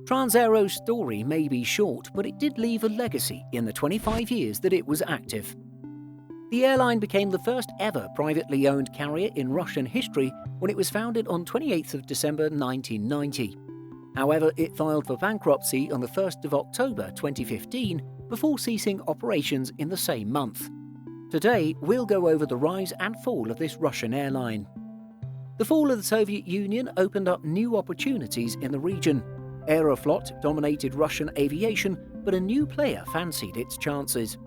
Transaero's story may be short, but it did leave a legacy in the 25 years that it was active. The airline became the first ever privately owned carrier in Russian history when it was founded on 28th of December 1990. However, it filed for bankruptcy on the 1st of October 2015 before ceasing operations in the same month. Today, we'll go over the rise and fall of this Russian airline. The fall of the Soviet Union opened up new opportunities in the region. Aeroflot dominated Russian aviation, but a new player fancied its chances.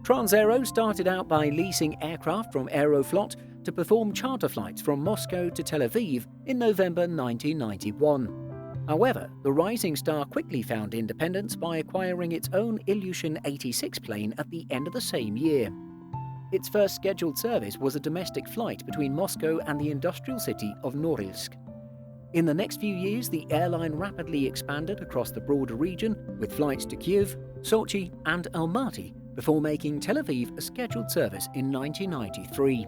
Transaero started out by leasing aircraft from Aeroflot to perform charter flights from Moscow to Tel Aviv in November 1991. However, the rising star quickly found independence by acquiring its own Ilyushin 86 plane at the end of the same year. Its first scheduled service was a domestic flight between Moscow and the industrial city of Norilsk. In the next few years, the airline rapidly expanded across the broader region with flights to Kyiv, Sochi and Almaty before making Tel Aviv a scheduled service in 1993.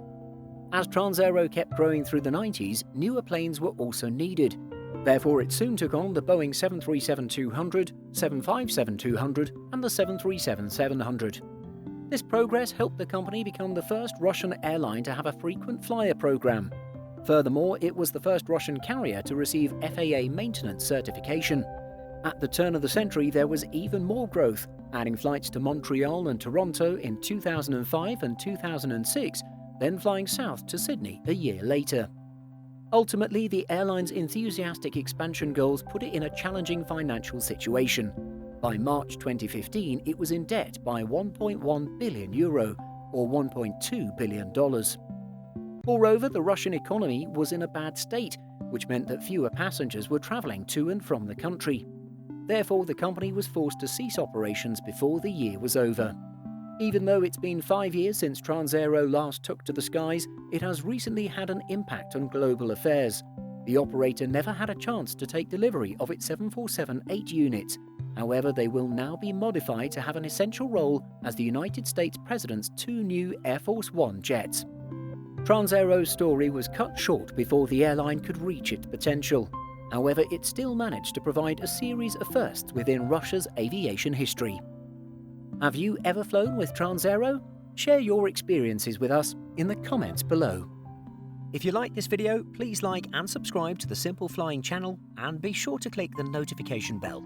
As Transaero kept growing through the 90s, newer planes were also needed. Therefore, it soon took on the Boeing 737-200, 757-200 and the 737-700. This progress helped the company become the first Russian airline to have a frequent flyer program. Furthermore, it was the first Russian carrier to receive FAA maintenance certification. At the turn of the century, there was even more growth, adding flights to Montreal and Toronto in 2005 and 2006, then flying south to Sydney a year later. Ultimately, the airline's enthusiastic expansion goals put it in a challenging financial situation. By March 2015, it was in debt by €1.1 billion, or $1.2 billion. Moreover, the Russian economy was in a bad state, which meant that fewer passengers were traveling to and from the country. Therefore, the company was forced to cease operations before the year was over. Even though it's been 5 years since Transaero last took to the skies, it has recently had an impact on global affairs. The operator never had a chance to take delivery of its 747-8 units. However, they will now be modified to have an essential role as the United States President's 2 new Air Force One jets. Transaero's story was cut short before the airline could reach its potential. However, it still managed to provide a series of firsts within Russia's aviation history. Have you ever flown with Transaero? Share your experiences with us in the comments below. If you like this video, please like and subscribe to the Simple Flying channel and be sure to click the notification bell.